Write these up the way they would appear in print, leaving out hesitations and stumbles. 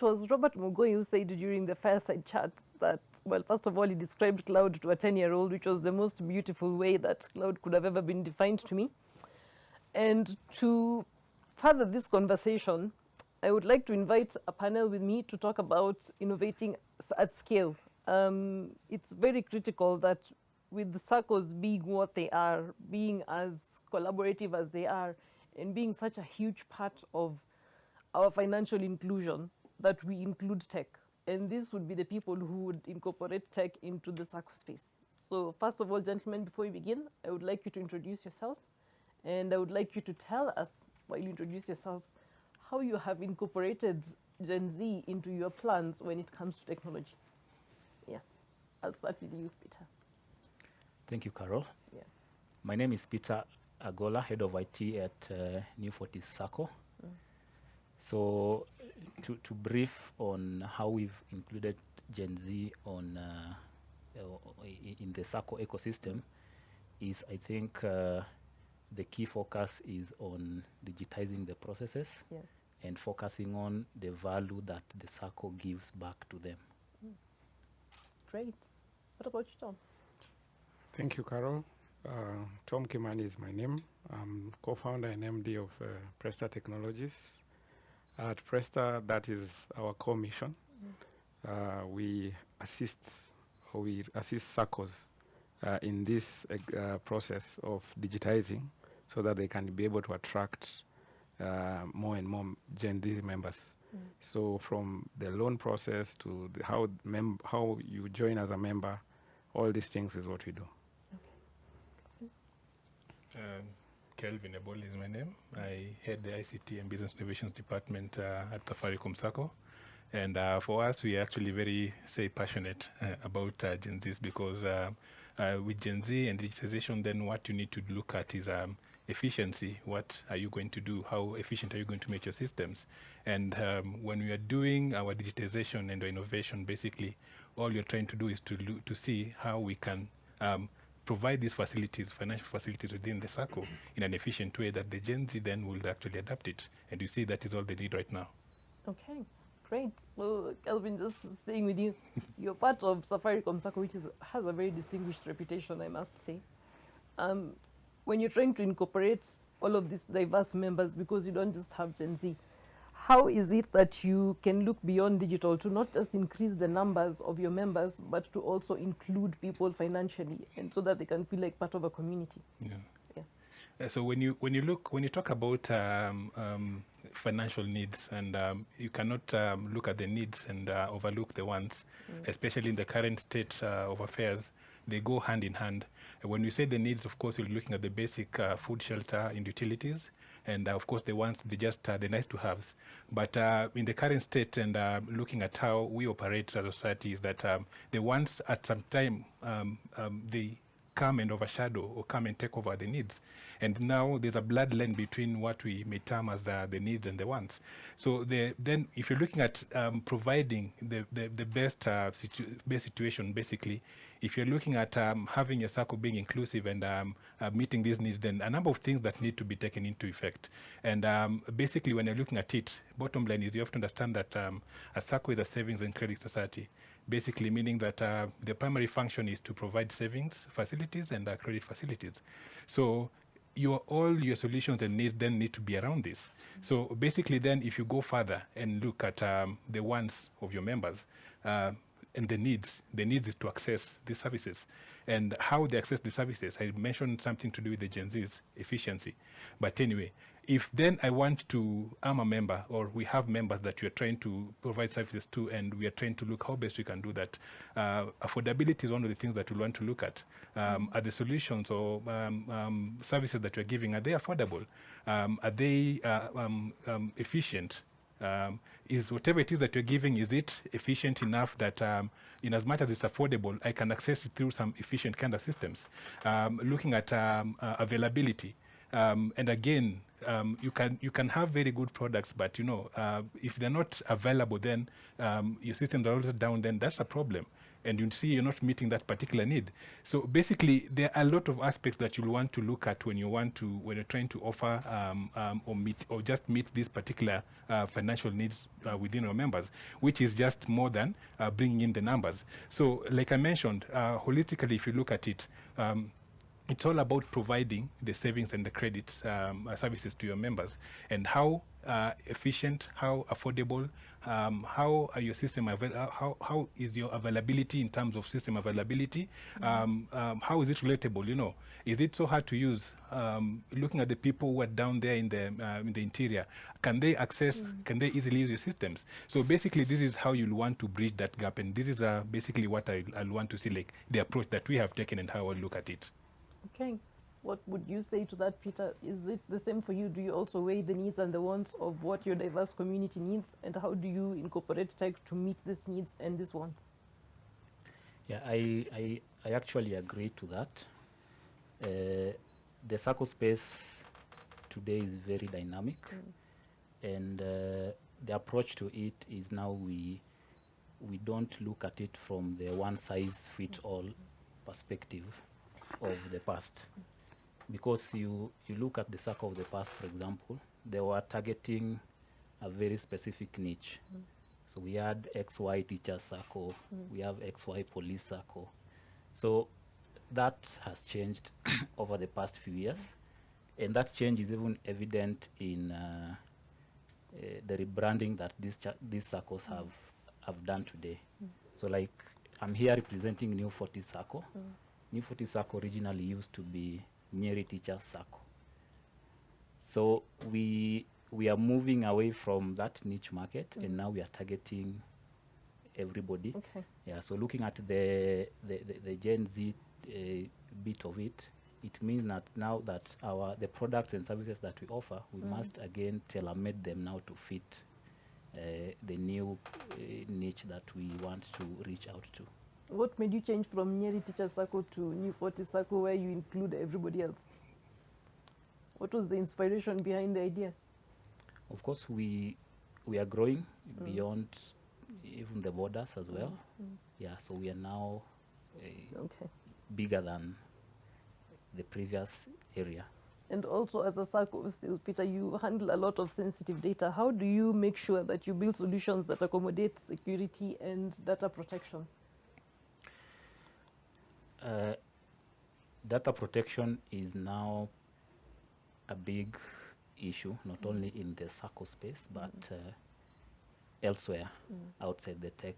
it was Robert Mugabe who said during the fireside chat that, well, first of all, he described cloud to a 10-year-old, which was the most beautiful way that cloud could have ever been defined to me. And to further this conversation, I would like to invite a panel with me to talk about innovating at scale. It's very critical that with the circles being what they are, being as collaborative as they are, and being such a huge part of our financial inclusion, that we include tech. And this would be the people who would incorporate tech into the circle space. So first of all, gentlemen, before we begin, I would like you to introduce yourselves. And I would like you to tell us, while you introduce yourselves, how you have incorporated Gen Z into your plans when it comes to technology. Yes, I'll start with you, Peter. Thank you, Carol. Yeah. My name is Peter Agola, Head of IT at New Fortis Sacco. So to brief on how we've included Gen Z on in the Sacco ecosystem is, I think, the key focus is on digitizing the processes and focusing on the value that the Sacco gives back to them. Great. What about you, Tom? Thank you, Carol. Tom Kimani is my name. I'm co-founder and MD of Presta Technologies. At Presta, that is our core mission. We assist SACCOs in this process of digitizing so that they can be able to attract more and more Gen Z members. So from the loan process to how you join as a member, all these things is what we do. Kelvin Ebol is my name. I head the ICT and Business Innovations Department at Safaricom Sacco. And for us, we are actually very, passionate about Gen Zs because with Gen Z and digitization, then what you need to look at is efficiency. What are you going to do? How efficient are you going to make your systems? And when we are doing our digitization and innovation, basically, all you're trying to do is to see how we can provide these facilities, financial facilities within the Sacco in an efficient way that the Gen Z then will actually adapt it. And you see that is all they need right now. Okay, great. Well, Kelvin, just staying with you, you're part of Safaricom Sacco, which has a very distinguished reputation, I must say. When you're trying to incorporate all of these diverse members, because you don't just have Gen Z, how is it that you can look beyond digital to not just increase the numbers of your members, but to also include people financially, and so that they can feel like part of a community? So when you talk about financial needs, and you cannot look at the needs and overlook the wants, especially in the current state of affairs. They go hand in hand. And when we say the needs, of course, you're looking at the basic food, shelter, and utilities. And of course, the ones, the nice to haves. But in the current state and looking at how we operate as a society is that the ones at some time, they come and overshadow or come and take over the needs. And now there's a bloodline between what we may term as the needs and the wants. So then if you're looking at providing the best situation, basically, if you're looking at having your circle being inclusive and meeting these needs, then a number of things that need to be taken into effect. And basically, when you're looking at it, bottom line is you have to understand that a circle is a savings and credit society. Basically meaning that the primary function is to provide savings facilities and credit facilities. So all your solutions and needs then need to be around this. So basically then if you go further and look at the wants of your members and the needs is to access these services. And how they access the services, I mentioned something to do with the Gen Z's efficiency. But anyway, if then I want to, I'm a member, or we have members that we are trying to provide services to, and we are trying to look how best we can do that. Affordability is one of the things that we want to look at. Are the solutions or services that we're giving, are they affordable? Are they efficient? Is whatever it is that you're giving, is it efficient enough that in as much as it's affordable, I can access it through some efficient kind of systems? Looking at availability. And again, you can have very good products, but if they're not available, then your systems are always down. Then that's a problem, and you see you're not meeting that particular need. So basically, there are a lot of aspects that you'll want to look at when you're trying to offer or just meet these particular financial needs within your members, which is just more than bringing in the numbers. So, like I mentioned, holistically, if you look at it. It's all about providing the savings and the credits services to your members, and how efficient, how affordable, how are your system how is your availability in terms of system availability, how is it relatable, is it so hard to use, looking at the people who are down there in the interior, can they access, can they easily use your systems? So basically this is how you'll want to bridge that gap, and this is basically what I'll want to see, like the approach that we have taken and how I'll look at it. Okay. What would you say to that, Peter? Is it the same for you? Do you also weigh the needs and the wants of what your diverse community needs? And how do you incorporate tech to meet these needs and these wants? Yeah, I actually agree to that. The circle space today is very dynamic, and the approach to it is now we don't look at it from the one-size-fits-all perspective of the past, because you look at the circle of the past, for example, they were targeting a very specific niche. So we had XY teacher circle, we have XY police circle. So that has changed over the past few years, and that change is even evident in the rebranding that these circles have done today. So like I'm here representing New 40 Circle. New 40 Circle originally used to be Nyeri Teacher Circle. So we are moving away from that niche market, and now we are targeting everybody. Okay. Yeah. So looking at the Gen Z bit of it, it means that now that the products and services that we offer, we must again tailor-made them now to fit the new niche that we want to reach out to. What made you change from Nyeri Teacher Circle to New 40 Circle, where you include everybody else? What was the inspiration behind the idea? Of course, we are growing beyond even the borders as well. Yeah, so we are now bigger than the previous area. And also, as a circle still, Peter, you handle a lot of sensitive data. How do you make sure that you build solutions that accommodate security and data protection? Data protection is now a big issue, not only in the circle space, but elsewhere outside the tech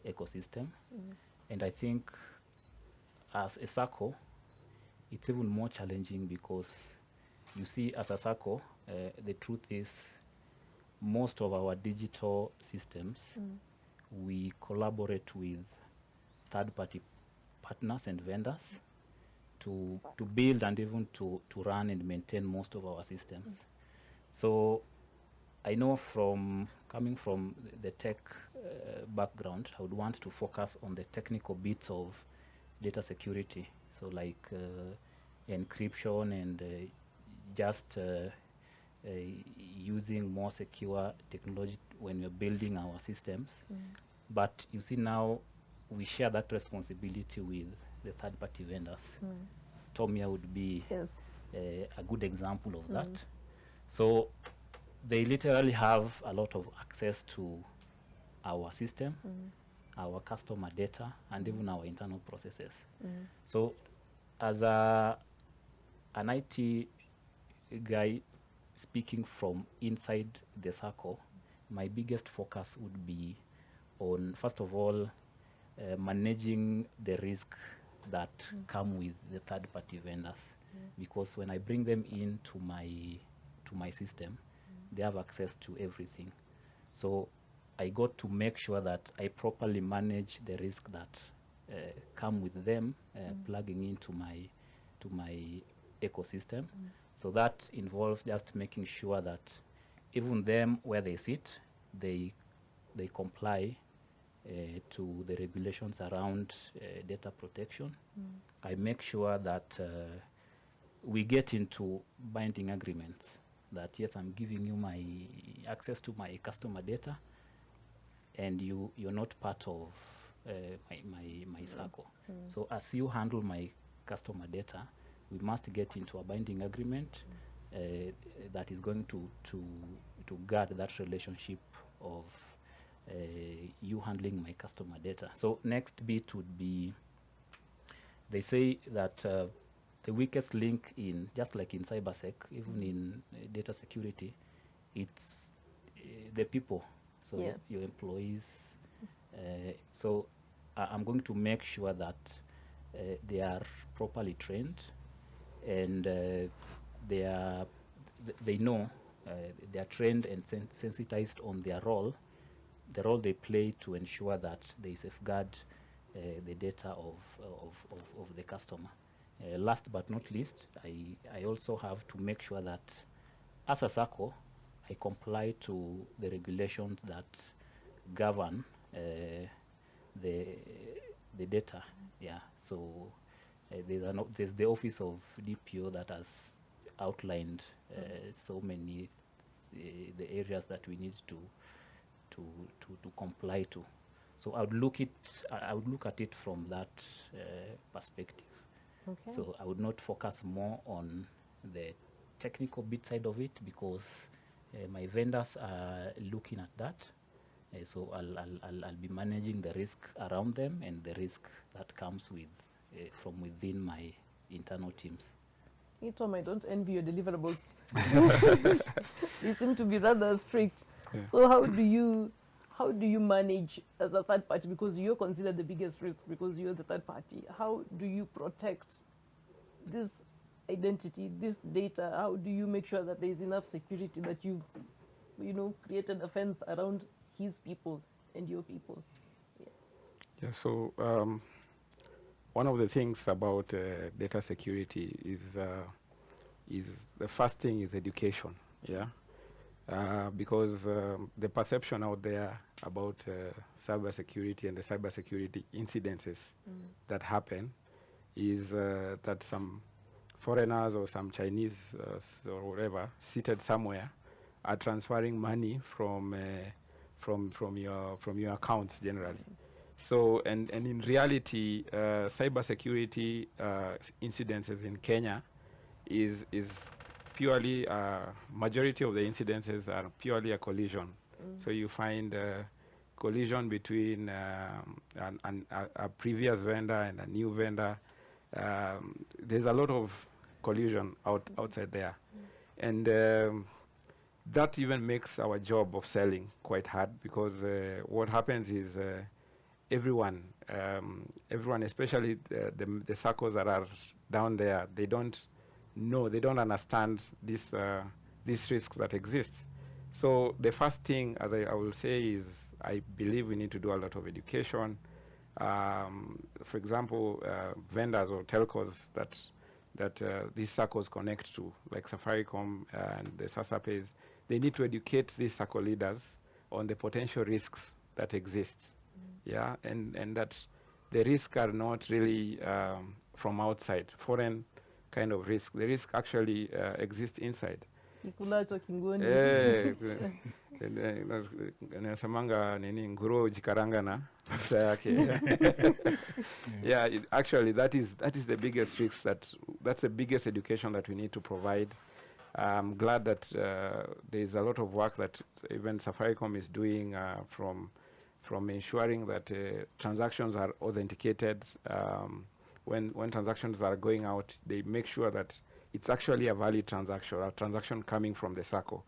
ecosystem. And I think as a circle, it's even more challenging, because you see, as a circle, the truth is most of our digital systems, we collaborate with third-party partners and vendors to build and even to run and maintain most of our systems. So I know, from coming from the tech background, I would want to focus on the technical bits of data security. So like encryption and just using more secure technology when we're building our systems. But you see, now we share that responsibility with the third-party vendors. Tomia would be a good example of that. So they literally have a lot of access to our system, our customer data, and even our internal processes. So as an IT guy speaking from inside the circle, my biggest focus would be on, first of all, managing the risk that come with the third-party vendors, because when I bring them into my system, they have access to everything. So I got to make sure that I properly manage the risk that come with them plugging into my ecosystem. So that involves just making sure that even them, where they sit, they comply to the regulations around data protection. I make sure that we get into binding agreements that, yes, I'm giving you my access to my customer data, and you're not part of my circle. So as you handle my customer data, we must get into a binding agreement that is going to guard that relationship of you handling my customer data. So next bit would be, they say that the weakest link, in just like in cybersec, even in data security, it's the people. So Yeah. your employees. So I'm going to make sure that they are properly trained, and they know, they are trained and sensitized on their role, the role they play to ensure that they safeguard the data of the customer. Last but not least, I also have to make sure that as a SACCO, I comply to the regulations that govern the data. Yeah. So there's the office of DPO that has outlined so many the areas that we need to comply to. So I would look at it from that perspective. Okay. So I would not focus more on the technical bit side of it, because my vendors are looking at that. So I'll be managing the risk around them and the risk that comes with from within my internal teams. Tom, I don't envy your deliverables. They seem to be rather strict. Yeah. So how do you manage as a third party, because you're considered the biggest risk because you're the third party? How do you protect this identity, this data? How do you make sure that there is enough security, that you've created a fence around his people and your people? Yeah, so one of the things about data security is the first thing is education. Yeah, because the perception out there about cyber security and the cyber security incidences that happen is that some foreigners or some Chinese or whatever seated somewhere are transferring money from your accounts generally. So and in reality, cyber security incidences in Kenya is purely majority of the incidences are purely a collision. So you find collision between a previous vendor and a new vendor. There's a lot of collision outside there, and that even makes our job of selling quite hard, because what happens is everyone, especially the circles that are down there, they don't know, they don't understand this risk that exists. So the first thing, as I will say, is I believe we need to do a lot of education. For example, vendors or telcos that these circles connect to, like Safaricom and the SASAPs, they need to educate these circle leaders on the potential risks that exist. Yeah, and that the risks are not really from outside, foreign kind of risk. The risk actually exists inside. Kikulacho kingoni. Nasemanga nini nguro jikaranga na mafuta yake. Yeah, actually that is the biggest risk, that's the biggest education that we need to provide. I'm glad that there is a lot of work that even Safaricom is doing from ensuring that transactions are authenticated. When transactions are going out, they make sure that it's actually a valid transaction, a transaction coming from the circle.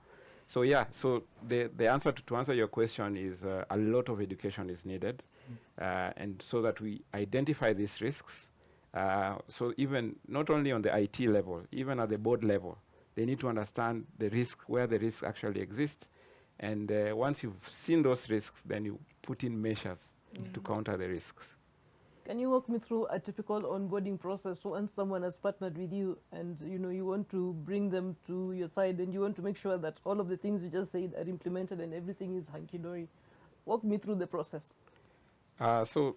So yeah, so the answer to answer your question is a lot of education is needed, and so that we identify these risks. So even not only on the IT level, even at the board level, they need to understand the risk, where the risks actually exist. And once you've seen those risks, then you put in measures to counter the risks. Can you walk me through a typical onboarding process? So once someone has partnered with you and you want to bring them to your side and you want to make sure that all of the things you just said are implemented and everything is hunky-dory, walk me through the process. So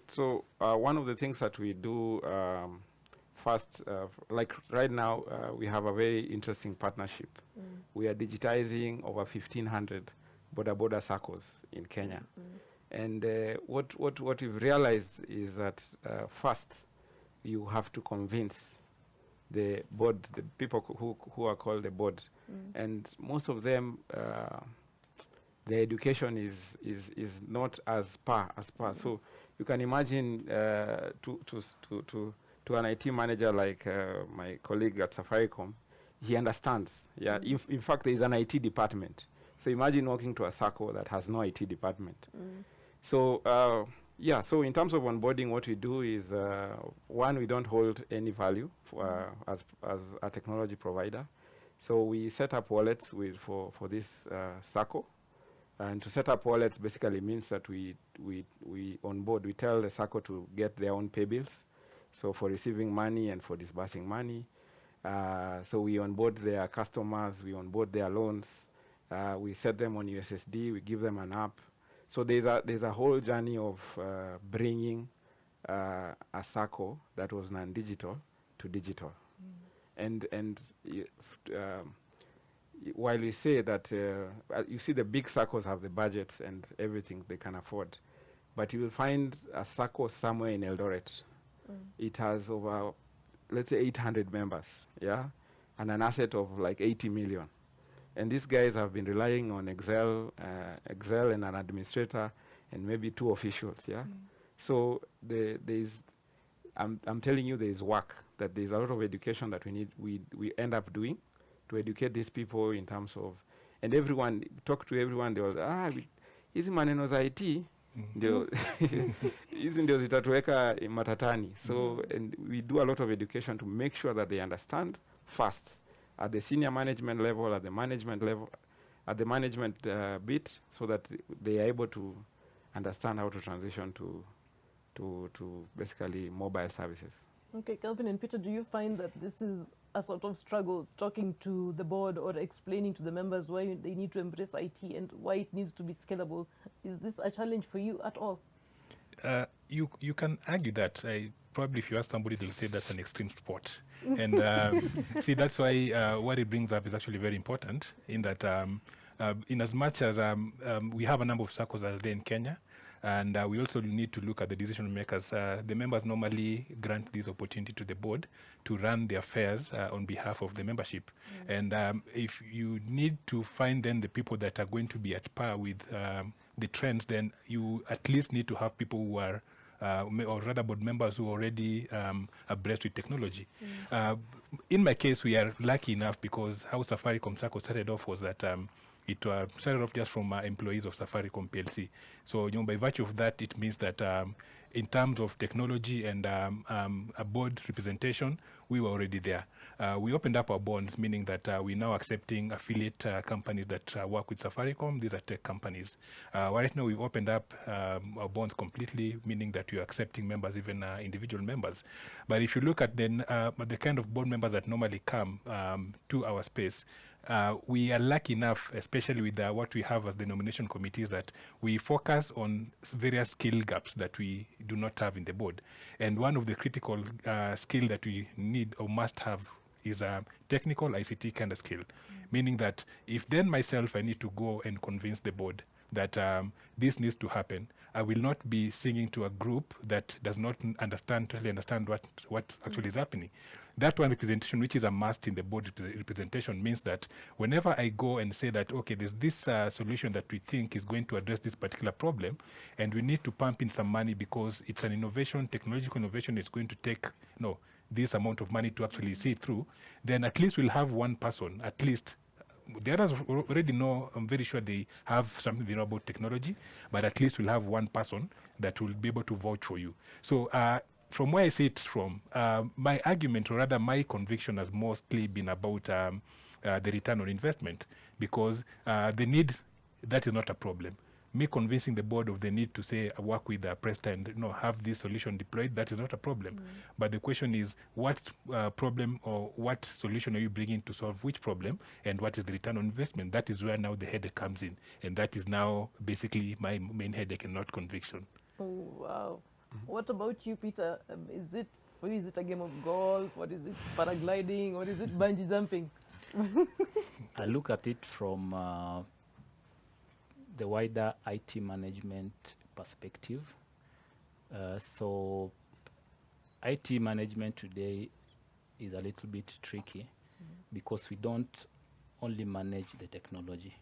one of the things that we do first, like right now, we have a very interesting partnership. We are digitizing over 1,500 border circles in Kenya. And what we've realized is that first, you have to convince the board, the people who are called the board. And most of them, their education is not as par. So you can imagine to an IT manager like my colleague at Safaricom, he understands. Yeah, in fact, there is an IT department. So imagine walking to a SACCO that has no IT department. So yeah, so in terms of onboarding, what we do is one, we don't hold any value as a technology provider. So we set up wallets for this SACCO. And to set up wallets basically means that we onboard, we tell the SACCO to get their own pay bills. So for receiving money and for disbursing money. So we onboard their customers, we onboard their loans, we set them on USSD, we give them an app. So there's a whole journey of bringing a SACCO that was non-digital to digital. And while we say that, you see the big SACCOs have the budgets and everything they can afford, but you will find a SACCO somewhere in Eldoret. It has over, let's say, 800 members, yeah, and an asset of like 80 million. And these guys have been relying on Excel and an administrator and maybe 2 officials, yeah. So I'm telling you, there is work, that there's a lot of education that we end up doing to educate these people in terms of, and everyone, talk to everyone, they will, hizi maneno za IT, ndio hizi ndio zitatuweka matatani. So, and we do a lot of education to make sure that they understand first, at the senior management level, at the management level, at the management bit, so that they are able to understand how to transition to basically mobile services. Okay, Kelvin and Peter, do you find that this is a sort of struggle talking to the board or explaining to the members why they need to embrace IT and why it needs to be scalable? Is this a challenge for you at all? You can argue that. Probably if you ask somebody, they'll say that's an extreme sport. And see, that's why what it brings up is actually very important, in that in as much as we have a number of circles that are there in Kenya, and we also need to look at the decision makers. The members normally grant this opportunity to the board to run the affairs on behalf of the membership. And if you need to find then the people that are going to be at par with the trends, then you at least need to have people who are or rather board members who are already abreast with technology. In my case, we are lucky enough, because how Safaricom Sacco started off was that it started off just from employees of Safaricom PLC. So, by virtue of that, it means that in terms of technology and a board representation, we were already there. We opened up our bonds, meaning that we're now accepting affiliate companies that work with Safaricom. These are tech companies. Right now, we've opened up our bonds completely, meaning that we're accepting members, even individual members. But if you look at the kind of board members that normally come to our space, we are lucky enough, especially with what we have as the nomination committees, that we focus on various skill gaps that we do not have in the board. And one of the critical skill that we need or must have is a technical ICT kind of skill, meaning that if then myself I need to go and convince the board that this needs to happen, I will not be singing to a group that does not understand what actually is happening. That one representation, which is a must in the board representation, means that whenever I go and say that, okay, there's this solution that we think is going to address this particular problem, and we need to pump in some money because it's an innovation, technological innovation, it's going to take this amount of money to actually see it through, then at least we'll have one person, at least. The others already know, I'm very sure they have something they know about technology, but at least we'll have one person that will be able to vouch for you. So from where I see it from, my argument, or rather my conviction, has mostly been about the return on investment, because the need, that is not a problem. Me convincing the board of the need to say work with Presta and have this solution deployed, that is not a problem. But the question is, what problem or what solution are you bringing to solve which problem, and what is the return on investment? That is where now the headache comes in, and that is now basically my main headache and not conviction. Oh, wow. What about you, Peter? Is it for you? Is it a game of golf? What is it? Paragliding? Or is it bungee jumping? I look at it from the wider IT management perspective. So IT management today is a little bit tricky because we don't only manage the technology.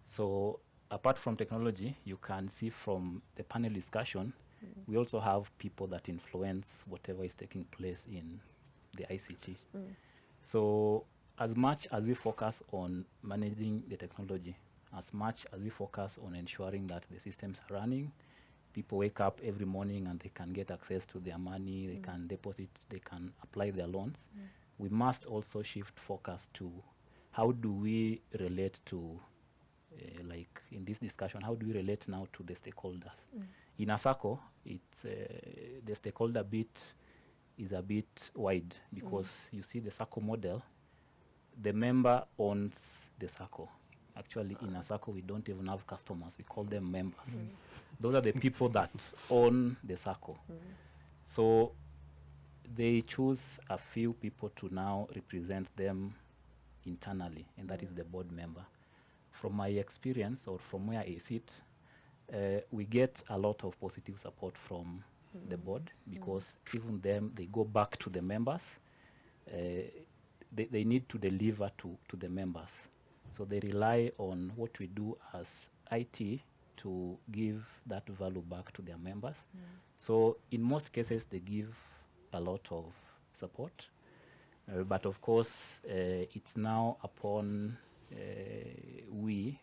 So apart from technology, you can see from the panel discussion, we also have people that influence whatever is taking place in the ICT. So as much as we focus on managing the technology, as much as we focus on ensuring that the systems are running, people wake up every morning and they can get access to their money, they can deposit, they can apply their loans, we must also shift focus to how do we relate to, like in this discussion, how do we relate now to the stakeholders? In a SACCO, it's, the stakeholder bit is a bit wide because you see the SACCO model, the member owns the SACCO. Actually, in a SACCO, we don't even have customers. We call them members. Those are the people that own the SACCO. So they choose a few people to now represent them internally, and that is the board member. From my experience, or from where I sit, we get a lot of positive support from the board because even them, they go back to the members. They need to deliver to the members. So they rely on what we do as IT to give that value back to their members. So in most cases, they give a lot of support. But of course, it's now upon we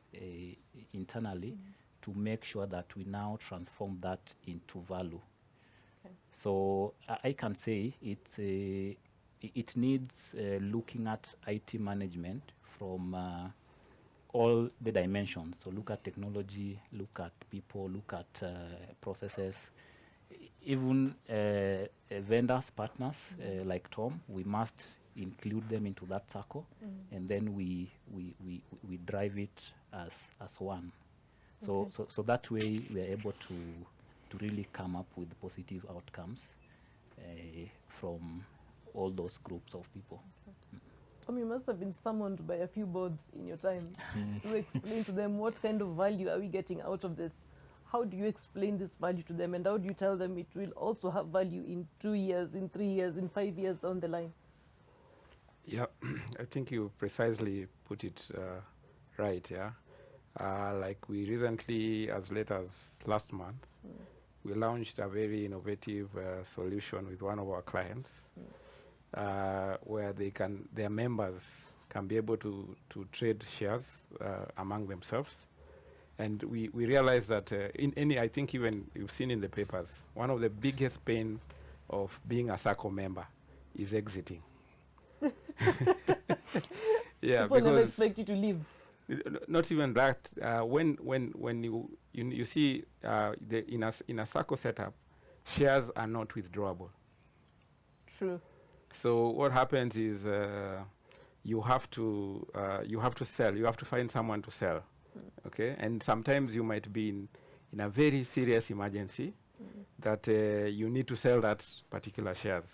internally to make sure that we now transform that into value. So I can say it needs looking at IT management from all the dimensions. So look at technology, look at people, look at processes, even vendors, partners like Tom. We must include them into that circle, and then we drive it as one. So that way we are able to really come up with positive outcomes from all those groups of people. Tom, you must have been summoned by a few boards in your time to explain to them what kind of value are we getting out of this. How do you explain this value to them, and how do you tell them it will also have value in 2 years, in 3 years, in 5 years down the line? Yeah, I think you precisely put it right, yeah. Like we recently, as late as last month, we launched a very innovative solution with one of our clients where their members can be able to trade shares among themselves. And we realized that I think even you've seen in the papers, one of the biggest pain of being a SACCO member is exiting. Yeah, People never because expect you to leave. not even that. When you see in a SACCO setup, shares are not withdrawable. True. So what happens is you have to sell. You have to find someone to sell. Okay, and sometimes you might be in a very serious emergency that you need to sell that particular shares.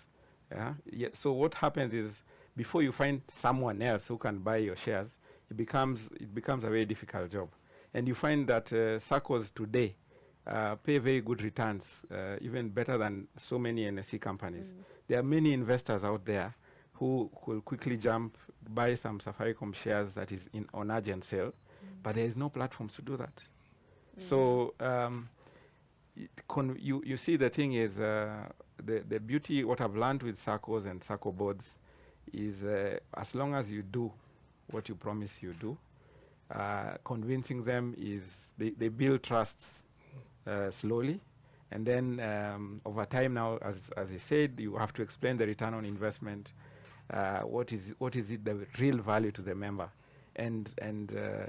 Yeah. So what happens is before you find someone else who can buy your shares, it becomes a very difficult job, and you find that SACCOs today pay very good returns, even better than so many NSE companies. There are many investors out there who could quickly jump, buy some Safaricom shares that is on urgent sale, but there is no platforms to do that. So you see, the thing is, the beauty, what I've learned with SACCOs and SACCO boards is as long as you do what you promise you do, convincing them is they build trusts slowly, and then over time now, as I said, you have to explain the return on investment. What is it the real value to the member? And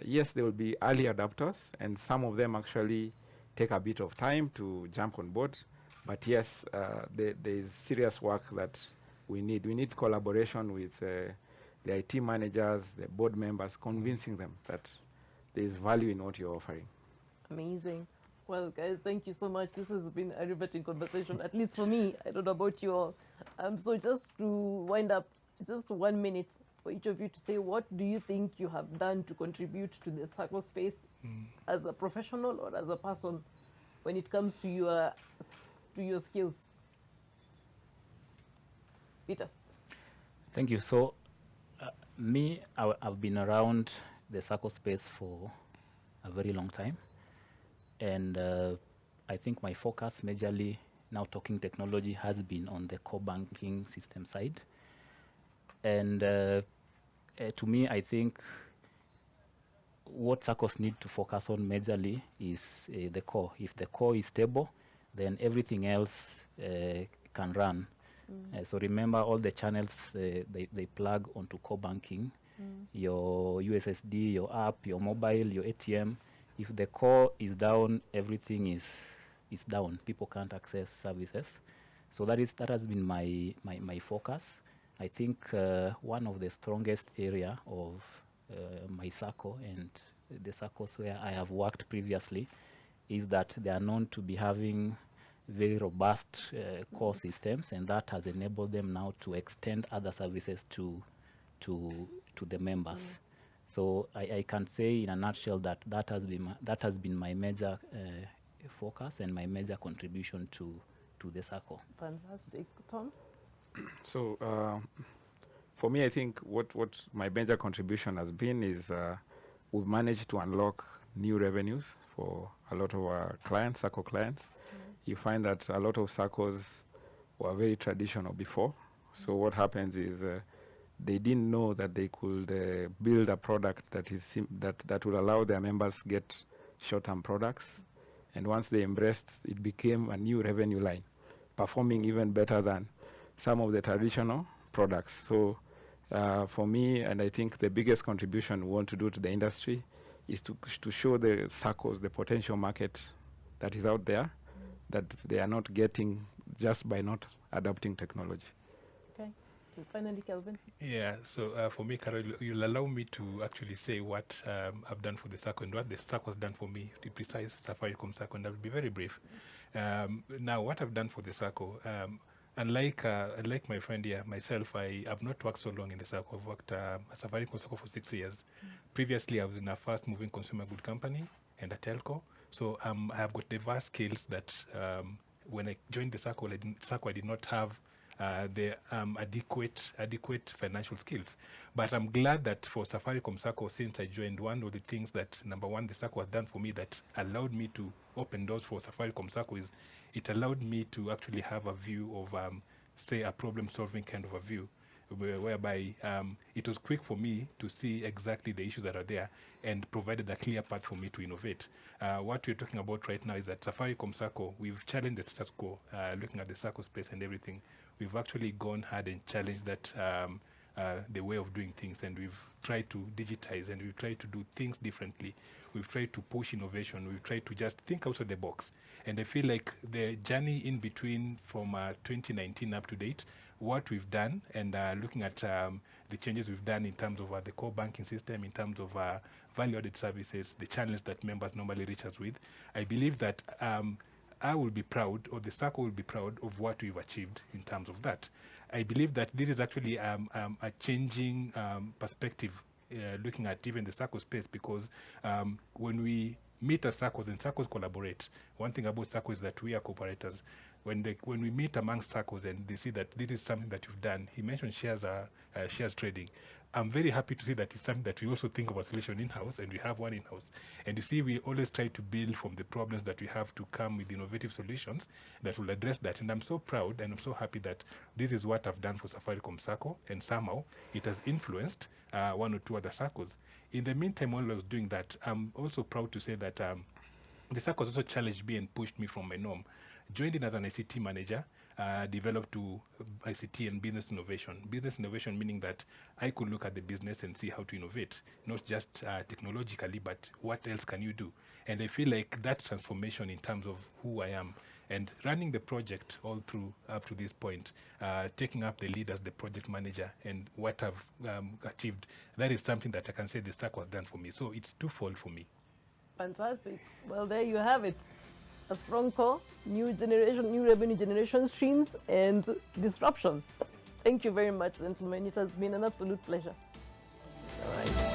yes, there will be early adopters, and some of them actually take a bit of time to jump on board. But yes, there is serious work that we need. We need collaboration with the IT managers, the board members, convincing them that there is value in what you're offering. Amazing. Well, guys, thank you so much. This has been a riveting conversation, at least for me. I don't know about you all. So just to wind up, just 1 minute for each of you to say, what do you think you have done to contribute to the circle space as a professional or as a person when it comes to your skills? Peter. Thank you. So, me, I've been around the circle space for a very long time. And I think my focus majorly, now talking technology, has been on the core banking system side. And to me, I think what circles need to focus on majorly is the core. If the core is stable, then everything else can run. So remember, all the channels, they plug onto core banking. Your USSD, your app, your mobile, your ATM. If the core is down, everything is down. People can't access services. So that has been my focus. I think one of the strongest area of my circle and the circles where I have worked previously is that they are known to be having very robust core systems, and that has enabled them now to extend other services to the members. So I can say in a nutshell that has been my major focus and my major contribution to the circle. Fantastic. Tom? So for me, I think what my major contribution has been is we've managed to unlock new revenues for a lot of our clients, circle clients. You find that a lot of circles were very traditional before. So what happens is they didn't know that they could build a product that will allow their members get short-term products. And once they embraced, it became a new revenue line, performing even better than some of the traditional products. So for me, and I think the biggest contribution we want to do to the industry is to show the circles the potential market that is out there that they are not getting just by not adopting technology. Okay. And finally, Kelvin. Yeah, so for me, Carol, you'll allow me to actually say what I've done for the circle and what the circle has done for me, to be precise, Safaricom circle, and I'll be very brief. Now, what I've done for the circle, unlike my friend here, myself, I have not worked so long in the circle. I've worked at Safaricom circle for 6 years. Previously, I was in a fast-moving consumer good company and a telco. So I have got diverse skills that when I joined the circle, I did not have the adequate financial skills. But I'm glad that for Safaricom Circle, since I joined, one of the things that, number one, the Circle has done for me that allowed me to open doors for Safaricom Circle is it allowed me to actually have a view of, say, a problem-solving kind of a view, whereby it was quick for me to see exactly the issues that are there and provided a clear path for me to innovate. What we're talking about right now is that Safaricom Circle, we've challenged the status quo, looking at the circle space and everything. We've actually gone hard and challenged that the way of doing things, and we've tried to digitize and we've tried to do things differently. We've tried to push innovation. We've tried to just think outside the box. And I feel like the journey in between from 2019 up to date, what we've done and looking at the changes we've done in terms of the core banking system, in terms of value-added services, the channels that members normally reach us with, I believe that I will be proud, or the circle will be proud of what we've achieved in terms of that. I believe that this is actually a changing perspective looking at even the circle space, because when we meet as circles and circles collaborate, one thing about circles is that we are cooperators. When we meet amongst circles and they see that this is something that you've done, he mentioned shares trading. I'm very happy to see that it's something that we also think of a solution in-house, and we have one in-house. And you see, we always try to build from the problems that we have to come with innovative solutions that will address that. And I'm so proud and I'm so happy that this is what I've done for Safaricom Circle, and somehow it has influenced one or two other circles. In the meantime, while I was doing that, I'm also proud to say that the circle also challenged me and pushed me from my norm. Joined in as an ICT manager, developed to ICT and business innovation. Business innovation meaning that I could look at the business and see how to innovate, not just technologically, but what else can you do? And I feel like that transformation in terms of who I am and running the project all through up to this point, taking up the lead as the project manager and what I've achieved, that is something that I can say the circle has done for me. So it's twofold for me. Fantastic. Well, there you have it. a strong core, new generation, new revenue generation streams, and disruption. Thank you very much, gentlemen. It has been an absolute pleasure. All right.